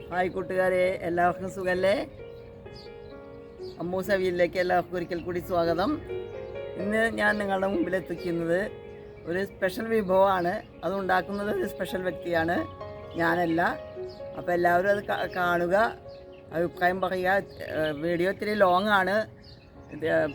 Hi കൂട്ടുകാരെ, എല്ലാവർക്കും സുഖല്ലേ? അമ്മൂസ് അവിയലിലേക്ക് എല്ലാവർക്കും ഒരിക്കൽ കൂടി സ്വാഗതം. ഇന്ന് ഞാൻ നിങ്ങളുടെ മുമ്പിൽ എത്തിക്കുന്നത് ഒരു സ്പെഷ്യൽ വിഭവമാണ്. അത് ഉണ്ടാക്കുന്നത് ഒരു സ്പെഷ്യൽ വ്യക്തിയാണ്, ഞാനല്ല. അപ്പോൾ എല്ലാവരും അത് കാണുക, അഭിപ്രായം പറയുക. വീഡിയോ ഇത്തിരി ലോങ് ആണ്,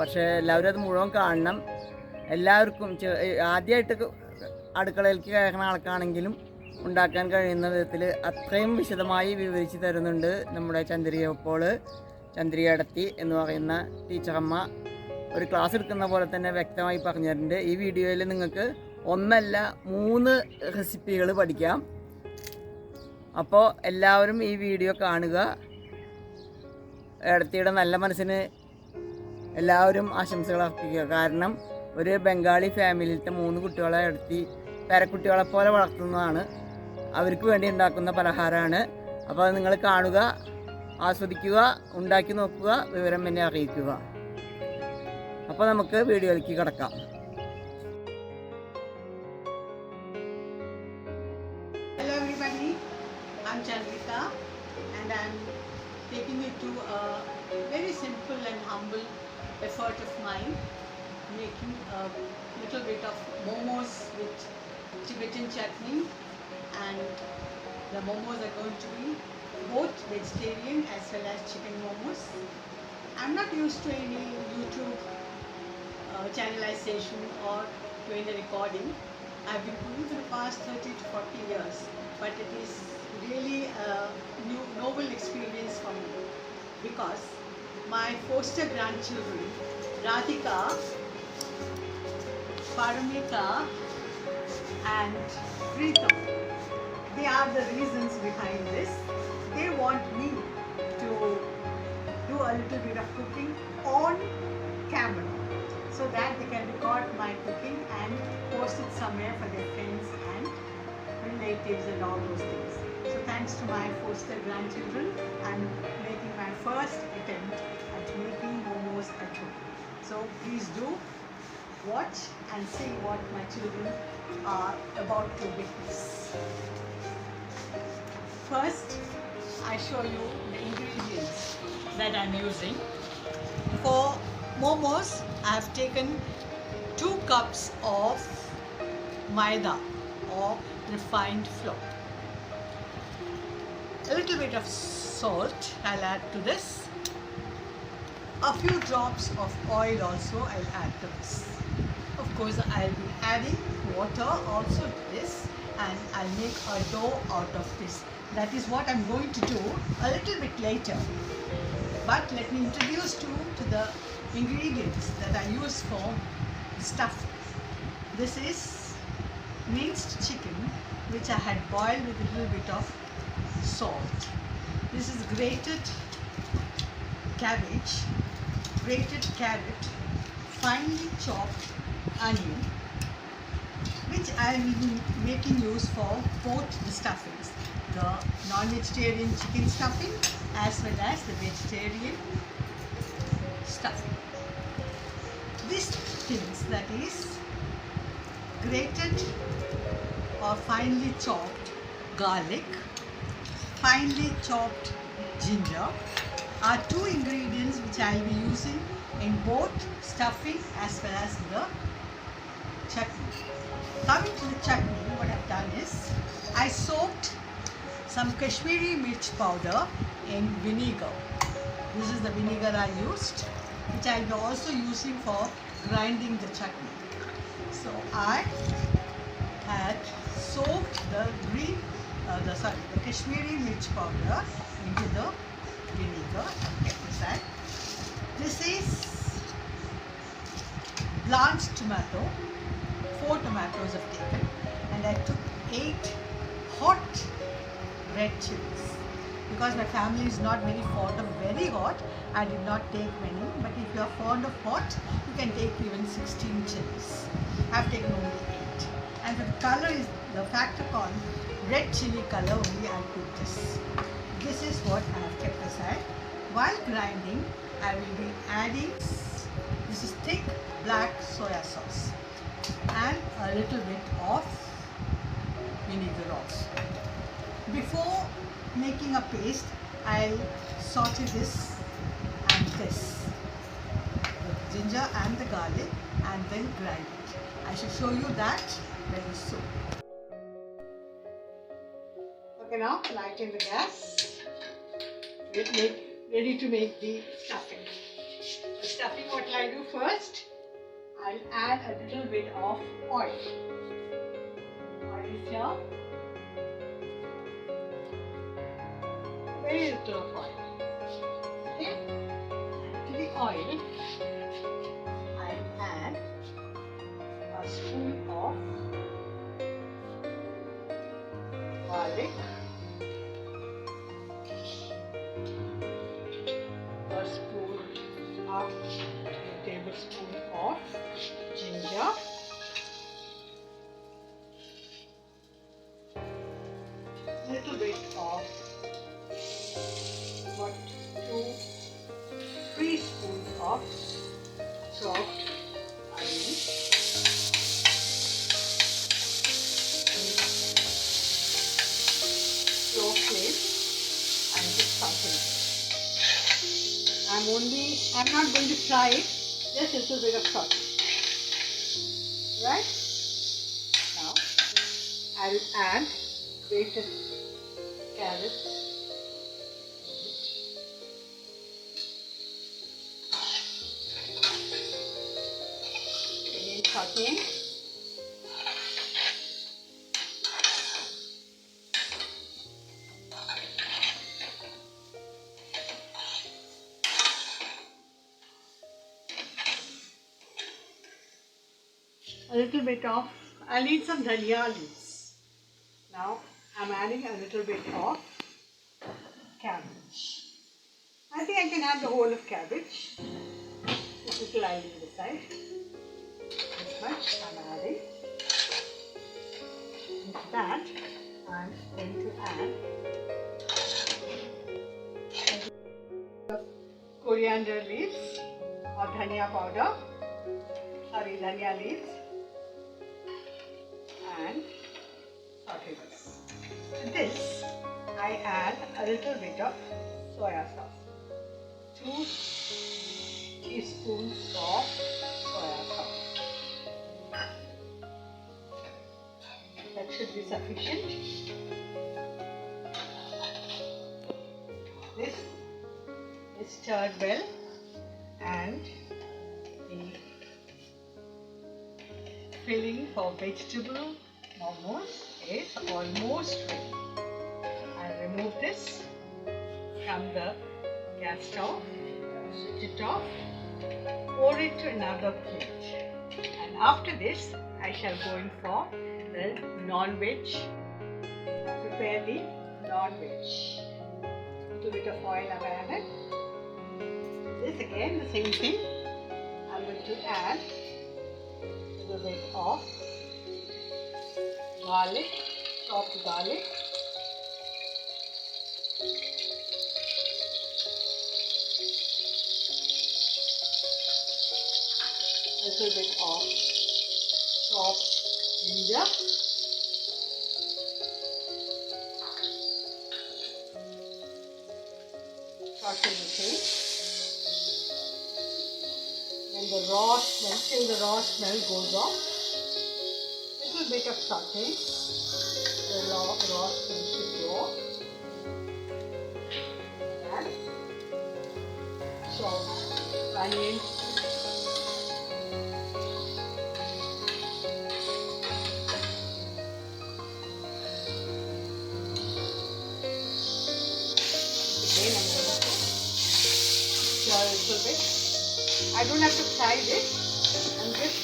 പക്ഷേ എല്ലാവരും അത് മുഴുവൻ കാണണം. എല്ലാവർക്കും ആദ്യമായിട്ട് അടുക്കളയിലേക്ക് കയറുന്ന ആൾക്കാണെങ്കിലും ഉണ്ടാക്കാൻ കഴിയുന്ന വിധത്തിൽ അത്രയും വിശദമായി വിവരിച്ച് തരുന്നുണ്ട് നമ്മുടെ ചന്ദ്രികടത്തി എന്ന് പറയുന്ന ടീച്ചറമ്മ. ഒരു ക്ലാസ് എടുക്കുന്ന പോലെ തന്നെ വ്യക്തമായി പറഞ്ഞു തരുന്നുണ്ട്. ഈ വീഡിയോയിൽ നിങ്ങൾക്ക് ഒന്നല്ല 3 റെസിപ്പികൾ പഠിക്കാം. അപ്പോൾ എല്ലാവരും ഈ വീഡിയോ കാണുക. ഇടത്തിയുടെ നല്ല മനസ്സിന് എല്ലാവരും ആശംസകൾ അർപ്പിക്കുക. കാരണം ഒരു ബംഗാളി ഫാമിലിയിലത്തെ 3 കുട്ടികളെ ഇടത്തി പേരക്കുട്ടികളെ പോലെ വളർത്തുന്നതാണ്. അവർക്ക് വേണ്ടി ഉണ്ടാക്കുന്ന പലഹാരമാണ്. അപ്പോൾ അത് നിങ്ങൾ കാണുക, ആസ്വദിക്കുക, ഉണ്ടാക്കി നോക്കുക, വിവരം എന്നെ അറിയിക്കുക. അപ്പോൾ നമുക്ക് വീഡിയോയിലേക്ക് കിടക്കാം. Hello everybody, I'm Chandrika and I'm taking you to a very simple and humble effort of mine, making a little bit of momos with Tibetan chutney. And the momos are going to be both vegetarian as well as chicken momos. I'm not used to any YouTube channelization or to any recording. I've been cooking for the past 30 to 40 years, but it is really a new novel experience for me because my foster grandchildren Radhika, Paramita and Preetham, they are the reasons behind this. They want me to do a little bit of cooking on camera so that they can record my cooking and post it somewhere for their friends and relatives and all those things. So thanks to my foster grandchildren, I'm making my first attempt at making momos at home. So please do watch and see what my children are about to witness. First, I show you the ingredients that I'm using. For momos, I have taken 2 cups of maida or refined flour. A little bit of salt I'll add to this. A few drops of oil also I'll add to this. Of course, I'll be adding water also to this, and I'll make a dough out of this. That is what I'm going to do a little bit later. But let me introduce you to the ingredients that I use for stuffing. This is minced chicken which I had boiled with a little bit of salt. This is grated cabbage, grated carrot, finely chopped onion, which I will be making use for both the stuffings, the non-vegetarian chicken stuffing as well as the vegetarian stuffing. These things, that is grated or finely chopped garlic, finely chopped ginger, are 2 ingredients which I will be using in both stuffing as well as the chutney. Coming to the chutney, what I've done is I soaked some Kashmiri mirch powder in vinegar. This is the vinegar I used, which I'll be also using for grinding the chutney. So I had soaked the Kashmiri mirch powder into the vinegar and kept aside. This is blanched tomato. 4 tomatoes I've taken, and I took 8 hot red chilies. Because my family is not very fond of very hot, I did not take many, but if you are fond of hot, you can take even 16 chilies. I've taken only 8. And for the color is the factor on red chili color only I put this. This is what I have kept aside. While grinding, I will be adding, this is thick black soya sauce and a little bit of vinegar also. before making a paste, I'll saute this and this, the ginger and the garlic, and then grind it. I shall show you that very soon. Okay, now lighten the gas. Ready to make the stuffing. The stuffing, what I'll do first, I'll add a little bit of oil. Oil is here. Very little of oil. Okay? To the oil, I'll add a spoon of garlic, a spoon of a tablespoon of ginger, little bit of 2-3 spoons of chopped onion, slow flame, and just something. I'm not going to fry it, just a little bit of salt. Right? Now I will add grated carrots. Again sauteing. A little bit of, I'll need some dhania leaves. Now I'm adding a little bit of cabbage. I think I can add the whole of cabbage. A little I'll leave aside. This much I'm adding. Into that I'm going to add coriander leaves or dhania powder. Dhania leaves. And saute this. To this, I add a little bit of soya sauce. 2 teaspoons of soya sauce. That should be sufficient. This is stirred well, and the filling for vegetable momos is almost ready. I'll remove this from the gas stove, switch it off, pour it to another plate, and after this I shall go in for the non-veg. Prepare the non-veg. Little bit of oil I've added. This again the same thing. I'm going to add a little bit of garlic, chopped garlic, a little bit of chopped ginger, saute the thing. Then the raw smell, till the raw smell goes off. Little bit of sauteing, the raw smell should go off. And chopped onions. Again I'm going to stir a little bit. I don't have to fry this. I'm just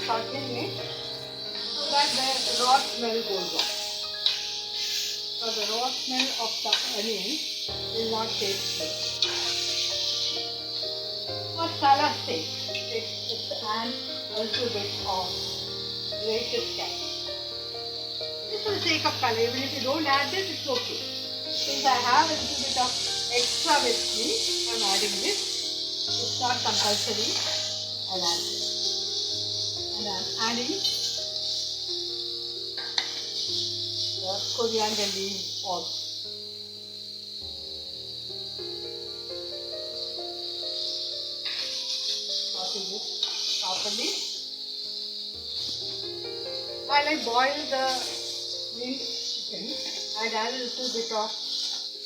sauteing it so that the raw smell goes off. So the raw smell of the onion will not taste good. For salad sake, let's add a little bit of grated carrot. This for the sake of color. Even if you don't add this, it's okay. Since I have a little bit of extra with me, I'm adding this. It's not compulsory. I'll add this. And I'm adding the coriander leaves also. Sauteing this properly. While I boil the minced chicken, I'd add a little bit of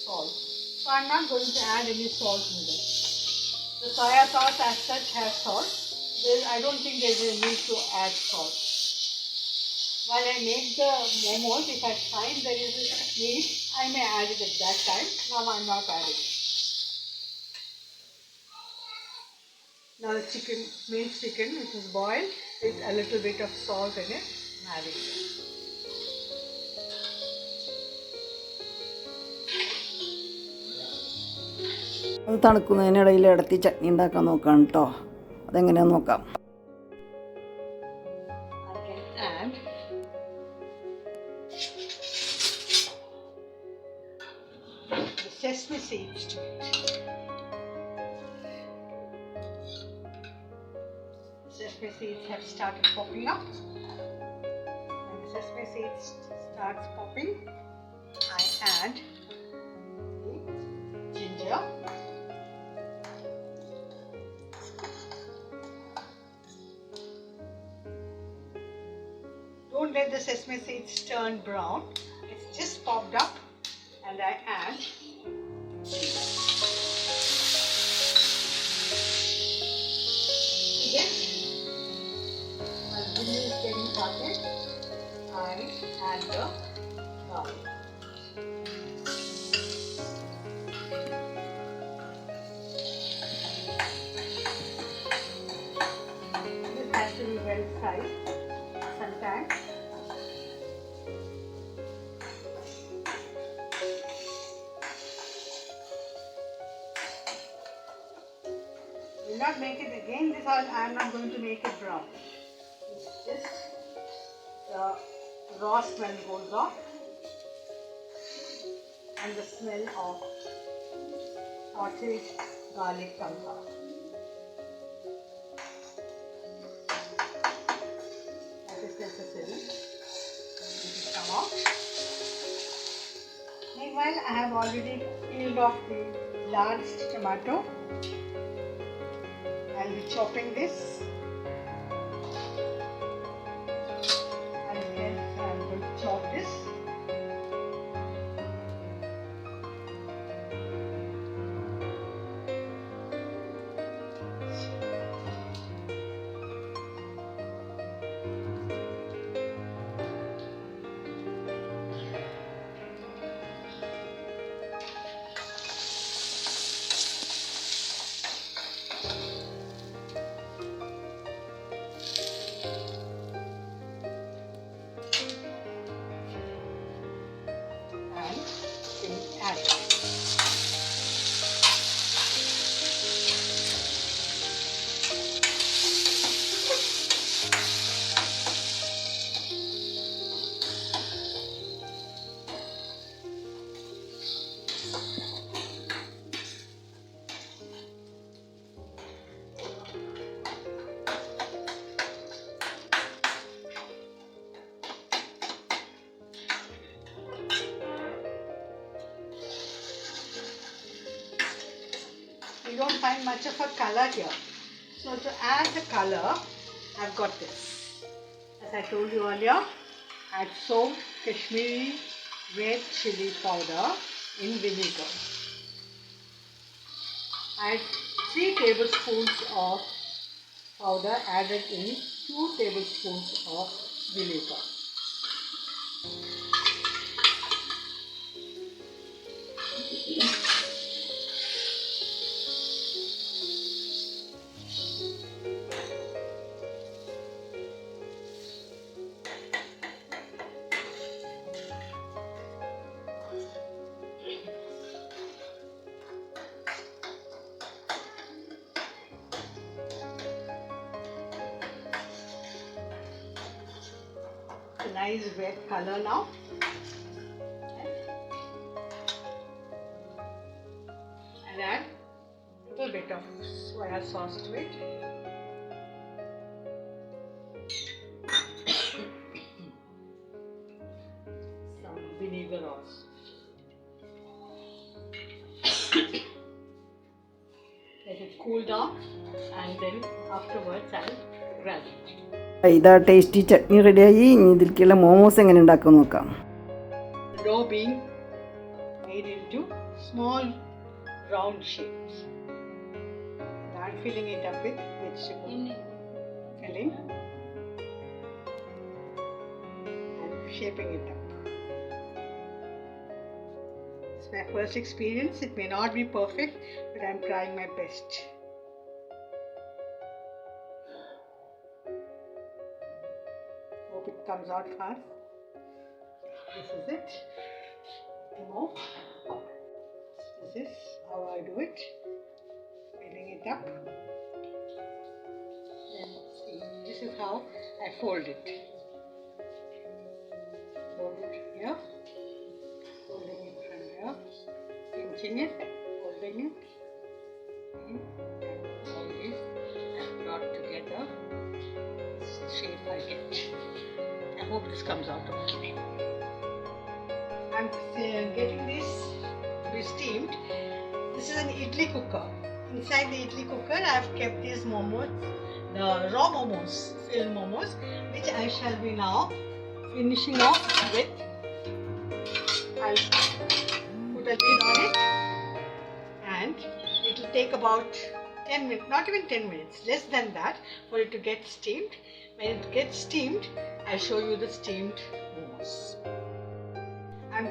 salt. So I'm not going to add any salt in this. The soya sauce as such has salt. I don't think there's a need to add salt. While I make the momos, if I find there is a need, I may add it at that time. Now I'm not adding. Now the minced chicken which is boiled with a little bit of salt in it, I'm adding it. അത് തണുക്കുന്നതിനിടയിൽ ഇടത്തി ചട്നി ഉണ്ടാക്കാൻ നോക്കാം കേട്ടോ. അതെങ്ങനെയാണെന്ന് നോക്കാം. I can add the sesame seeds to it. Sesame seeds have started popping up. When the sesame seeds starts popping, I add the ginger. Don't let the sesame seeds turn brown. It's just popped up, and I add this. While ginger is getting started, I add the garlic. This has to be well fried. Sometimes will not make it again. This all I am not going to make it brown. It's just the raw smell goes off and the smell of sauteed garlic comes out. That is necessary. Let it come out. Meanwhile, I have already peeled off the large tomato. I'll be chopping this. And again, I'm going to chop this. You don't find much of a color here. So to add the color, I've got this. As I told you earlier, I've soaked Kashmiri red chili powder in vinegar. Add 3 tablespoons of powder added in 2 tablespoons of vinegar. A nice red color now. And add a little bit of soya sauce to it. Some vinegar also. Let it cool down and then afterwards I'll grab it. ഇതാ tasty chutney റെഡിയായി. ഇനി ഇതിലേക്കുള്ള മോമോസ് എങ്ങനെ ഉണ്ടാക്കാൻ നോക്കാം. Dough being made into small round shapes. I'm filling it up with vegetable filling and shaping it up. It's my first experience. It may not be perfect, but I'm trying my best. Hope it comes out fast. This is it. More. This is how I do it. Filling it up. Then see, this is how I fold it. Fold it here. Folding it from here. Pinching it. Folding it. And all this I've brought together. This shape I get. I hope this comes out okay. I'm getting this to be steamed. This is an idli cooker. Inside the idli cooker I have kept these momos, the raw momos, filled momos, which I shall be now finishing off with. I'll put a lid on it and it will take about 10 minutes, not even 10 minutes, less than that, for it to get steamed. When it gets steamed, I'll show you the steamed momos. I'm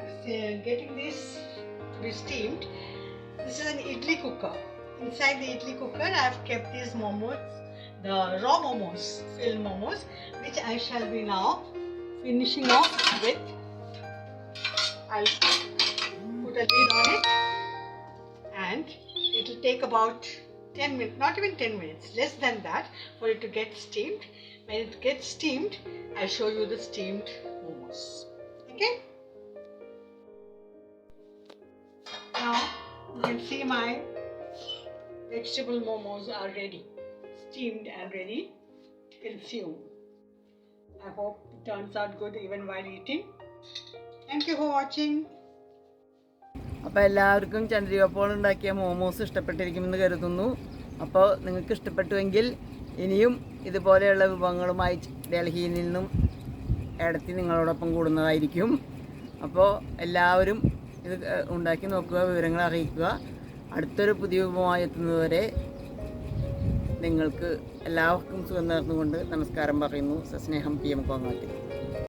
getting this to be steamed. This is an idli cooker. Inside the idli cooker I have kept these momos, the raw momos, filled momos, which I shall be now finishing off with. I'll put a lid on it and it will take about 10 minutes, not even 10 minutes, less than that, for it to get steamed. When it gets steamed, I'll show you the steamed momos. Okay? Now you can see my vegetable momos are ready, steamed and ready to consume. I hope it turns out good even while eating. Thank you for watching. അപ്പോൾ എല്ലാവർക്കും ചന്ദ്രികപ്പോൾ ഉണ്ടാക്കിയ മോമോസ് ഇഷ്ടപ്പെട്ടിരിക്കുമെന്ന് കരുതുന്നു. അപ്പോൾ നിങ്ങൾക്ക് ഇഷ്ടപ്പെട്ടുവെങ്കിൽ ഇനിയും ഇതുപോലെയുള്ള വിഭവങ്ങളുമായി ഡൽഹിയിൽ നിന്നും ഇടത്തി നിങ്ങളോടൊപ്പം കൂടുന്നതായിരിക്കും. അപ്പോൾ എല്ലാവരും ഇത് ഉണ്ടാക്കി നോക്കുക, വിവരങ്ങൾ അറിയിക്കുക. അടുത്തൊരു പുതിയ വിഭവമായി എത്തുന്നതുവരെ നിങ്ങൾക്ക് എല്ലാവർക്കും സുഖം നേർന്നുകൊണ്ട് നമസ്കാരം പറയുന്നു. സസ്നേഹം PM കോങ്ങാട്ടി.